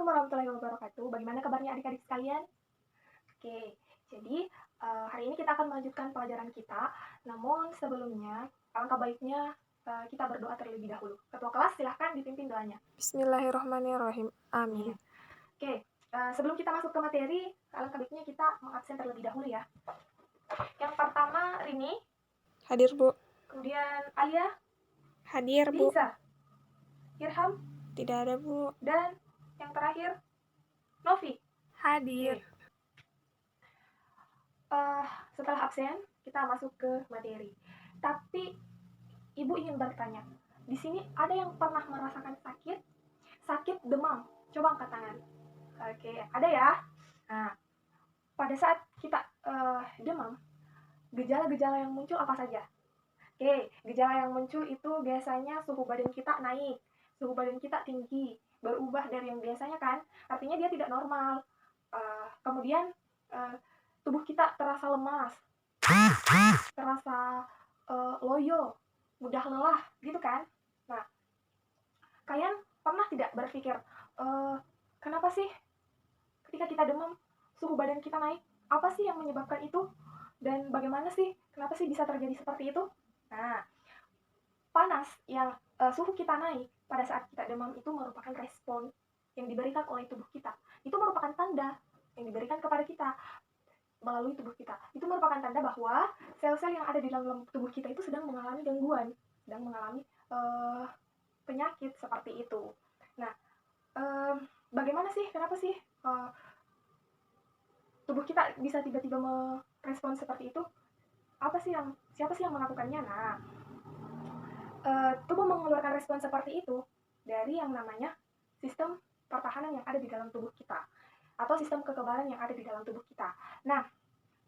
Assalamualaikum warahmatullahi wabarakatuh. Bagaimana kabarnya adik-adik sekalian? Oke, jadi hari ini kita akan melanjutkan pelajaran kita. Namun sebelumnya, alangkah baiknya kita berdoa terlebih dahulu. Ketua kelas silahkan dipimpin doanya. Bismillahirrahmanirrahim. Amin. Oke, sebelum kita masuk ke materi, alangkah baiknya kita mengabsen terlebih dahulu ya. Yang pertama Rini. Hadir, Bu. Kemudian Alia. Hadir, Bu. Liza. Irham. Tidak ada, Bu. Dan yang terakhir Novi. Hadir. Setelah absen, kita masuk ke materi. Tapi Ibu ingin bertanya, di sini ada yang pernah merasakan sakit demam? Coba angkat tangan. Oke, ada ya. Nah, pada saat kita demam, gejala-gejala yang muncul apa saja? Oke, gejala yang muncul itu biasanya suhu badan kita naik, suhu badan kita tinggi, berubah dari yang biasanya kan, artinya dia tidak normal. Kemudian tubuh kita terasa lemas, terasa loyo, mudah lelah, gitu kan? Nah, kalian pernah tidak berpikir, kenapa sih ketika kita demam, suhu badan kita naik? Apa sih yang menyebabkan itu? Dan bagaimana sih, kenapa sih bisa terjadi seperti itu? Nah, panas yang suhu kita naik pada saat kita demam itu merupakan respon yang diberikan oleh tubuh kita. Itu merupakan tanda yang diberikan kepada kita melalui tubuh kita. Itu merupakan tanda bahwa sel-sel yang ada di dalam tubuh kita itu sedang mengalami gangguan, sedang mengalami penyakit seperti itu. Nah, bagaimana sih, kenapa sih tubuh kita bisa tiba-tiba merespon seperti itu? Siapa sih yang melakukannya? Nah, tubuh mengeluarkan respon seperti itu dari yang namanya sistem pertahanan yang ada di dalam tubuh kita atau sistem kekebalan yang ada di dalam tubuh kita. Nah,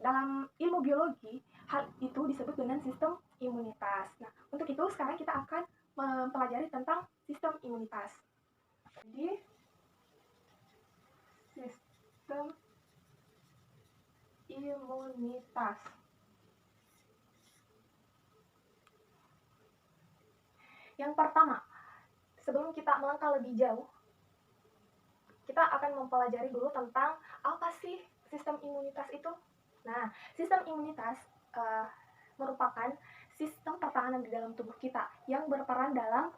dalam ilmu biologi, hal itu disebut dengan sistem imunitas. Nah, untuk itu sekarang kita akan mempelajari tentang sistem imunitas. Jadi, sistem imunitas. Yang pertama, sebelum kita melangkah lebih jauh, kita akan mempelajari dulu tentang apa sih sistem imunitas itu. Nah, sistem imunitas merupakan sistem pertahanan di dalam tubuh kita yang berperan dalam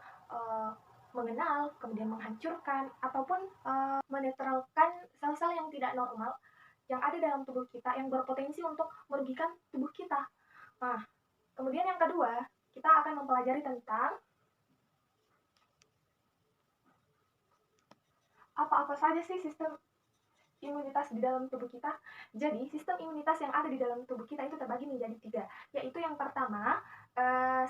mengenal, kemudian menghancurkan, ataupun menetralkan sel-sel yang tidak normal yang ada dalam tubuh kita yang berpotensi untuk merugikan tubuh kita. Nah, kemudian yang kedua, kita akan mempelajari tentang apa-apa saja sih sistem imunitas di dalam tubuh kita. Jadi, sistem imunitas yang ada di dalam tubuh kita itu terbagi menjadi 3, yaitu yang pertama,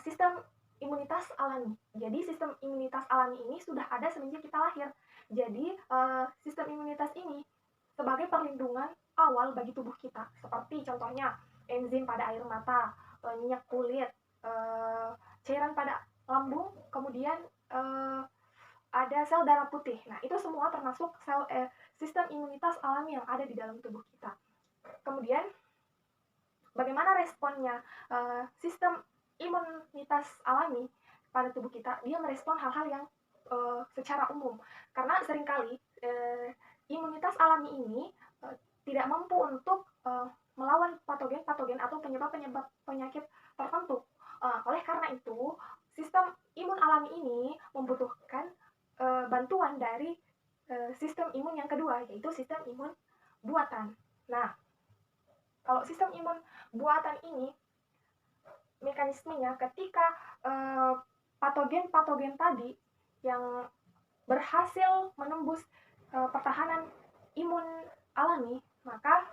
sistem imunitas alami. Jadi, sistem imunitas alami ini sudah ada semenjak kita lahir. Jadi, sistem imunitas ini sebagai perlindungan awal bagi tubuh kita, seperti contohnya enzim pada air mata, minyak kulit, cairan pada lambung, kemudian ada sel darah putih. Nah, itu semua termasuk sistem imunitas alami yang ada di dalam tubuh kita. Kemudian, bagaimana responnya sistem imunitas alami pada tubuh kita? Dia merespon hal-hal yang secara umum. Karena seringkali imunitas alami ini tidak mampu untuk melawan patogen-patogen atau penyebab-penyebab penyakit tertentu. Oleh karena itu, sistem imun alami ini membutuhkan bantuan dari sistem imun yang kedua, yaitu sistem imun buatan. Nah, kalau sistem imun buatan ini, mekanismenya ketika patogen-patogen tadi yang berhasil menembus pertahanan imun alami, maka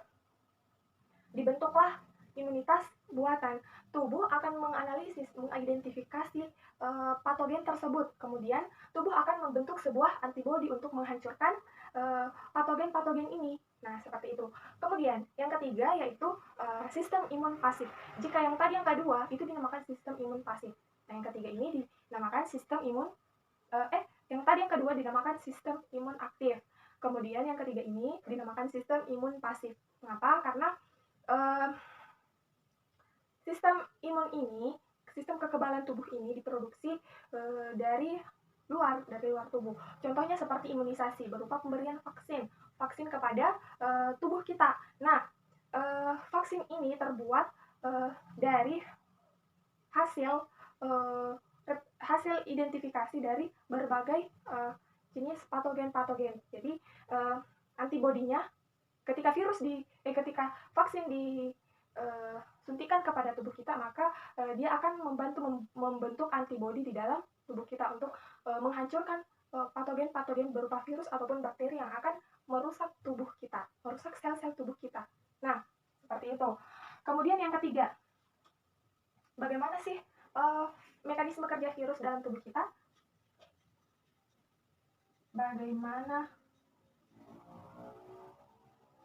dibentuklah imunitas buatan. Tubuh akan menganalisis, mengidentifikasi patogen tersebut. Kemudian tubuh akan membentuk sebuah antibodi untuk menghancurkan patogen-patogen ini. Nah, seperti itu. Kemudian yang ketiga yaitu sistem imun pasif. Jika yang tadi yang kedua itu dinamakan sistem imun pasif. Nah, yang ketiga ini dinamakan sistem imun yang tadi yang kedua dinamakan sistem imun aktif. Kemudian yang ketiga ini dinamakan sistem imun pasif. Mengapa? Karena sistem imun ini, sistem kekebalan tubuh ini diproduksi dari luar tubuh. Contohnya seperti imunisasi berupa pemberian vaksin kepada tubuh kita. Nah, vaksin ini terbuat dari hasil identifikasi dari berbagai jenis patogen. Jadi antibodinya ketika vaksin disuntikan kepada tubuh kita, maka dia akan membantu membentuk antibodi di dalam tubuh kita untuk menghancurkan patogen berupa virus ataupun bakteri yang akan merusak tubuh kita, merusak sel-sel tubuh kita. Nah, seperti itu. Kemudian yang ketiga, bagaimana sih mekanisme kerja virus dalam tubuh kita? Bagaimana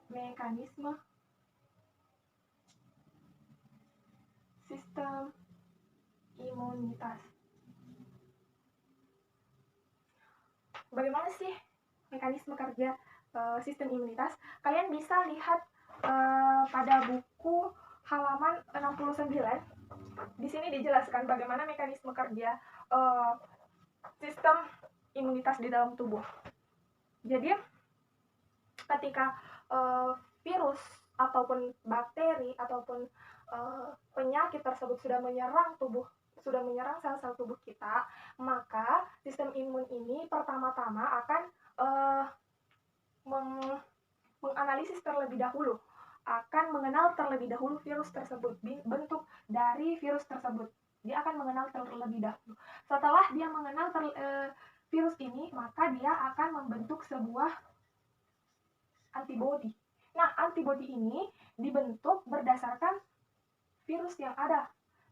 mekanisme sistem imunitas? Bagaimana sih mekanisme kerja sistem imunitas? Kalian bisa lihat pada buku halaman 69. Di sini dijelaskan bagaimana mekanisme kerja sistem imunitas di dalam tubuh. Jadi ketika virus ataupun bakteri ataupun penyakit tersebut sudah menyerang sel-sel tubuh kita, maka sistem imun ini pertama-tama akan menganalisis terlebih dahulu, akan mengenal terlebih dahulu virus tersebut, bentuk dari virus tersebut. Dia akan mengenal terlebih dahulu. Setelah dia mengenal virus ini, maka dia akan membentuk sebuah antibodi. Nah, antibodi ini dibentuk berdasarkan virus yang ada,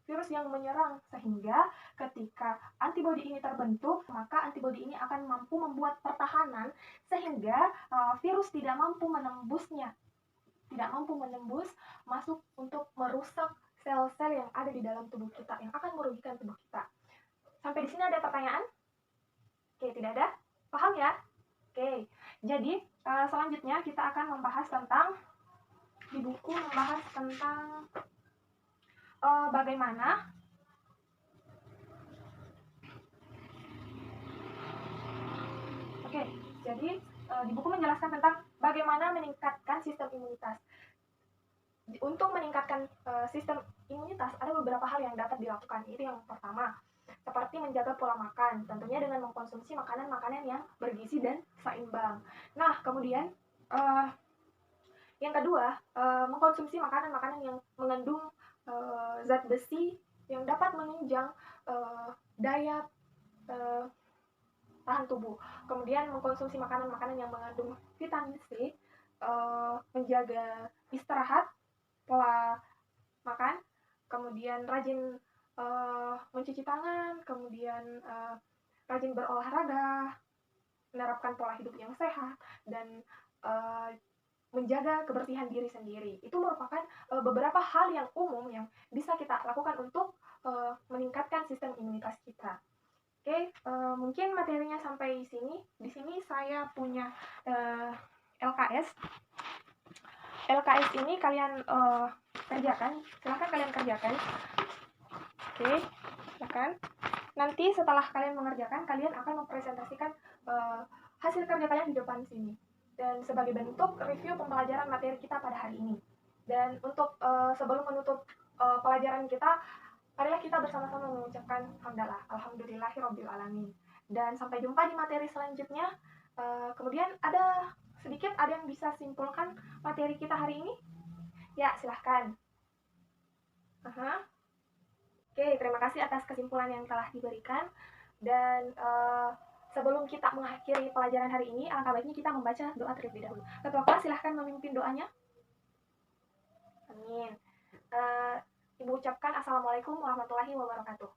virus yang menyerang, sehingga ketika antibodi ini terbentuk, maka antibodi ini akan mampu membuat pertahanan sehingga virus tidak mampu menembusnya, tidak mampu menembus masuk untuk merusak sel-sel yang ada di dalam tubuh kita, yang akan merugikan tubuh kita. Sampai di sini ada pertanyaan? Oke, tidak ada? Paham ya? Oke, jadi selanjutnya kita akan membahas tentang, di buku membahas tentang bagaimana jadi di buku menjelaskan tentang bagaimana meningkatkan sistem imunitas. Untuk meningkatkan sistem imunitas ada beberapa hal yang dapat dilakukan. Itu yang pertama, seperti menjaga pola makan, tentunya dengan mengkonsumsi makanan-makanan yang bergizi dan seimbang. Nah, kemudian yang kedua, mengkonsumsi makanan-makanan yang mengandung zat besi yang dapat menunjang daya tahan tubuh. Kemudian mengkonsumsi makanan-makanan yang mengandung vitamin C, menjaga istirahat, pola makan, kemudian rajin mencuci tangan, kemudian rajin berolahraga, menerapkan pola hidup yang sehat, dan menjaga kebersihan diri sendiri. Itu merupakan beberapa hal yang umum yang bisa kita lakukan untuk meningkatkan sistem imunitas kita. Oke, mungkin materinya sampai sini. Di sini saya punya LKS. LKS ini kalian kerjakan. Silahkan kalian kerjakan. Oke, silakan. Nanti setelah kalian mengerjakan, kalian akan mempresentasikan hasil kerja kalian di depan sini. Dan sebagai bentuk review pembelajaran materi kita pada hari ini. Dan untuk sebelum menutup pelajaran kita, marilah kita bersama-sama mengucapkan hamdalah, alhamdulillahirabbil alamin. Dan sampai jumpa di materi selanjutnya. Kemudian ada yang bisa simpulkan materi kita hari ini? Ya, silahkan. Oke, terima kasih atas kesimpulan yang telah diberikan. Dan sebelum kita mengakhiri pelajaran hari ini, alangkah baiknya kita membaca doa terlebih dahulu. Ketua kelas silahkan memimpin doanya. Amin. Ibu ucapkan Assalamualaikum warahmatullahi wabarakatuh.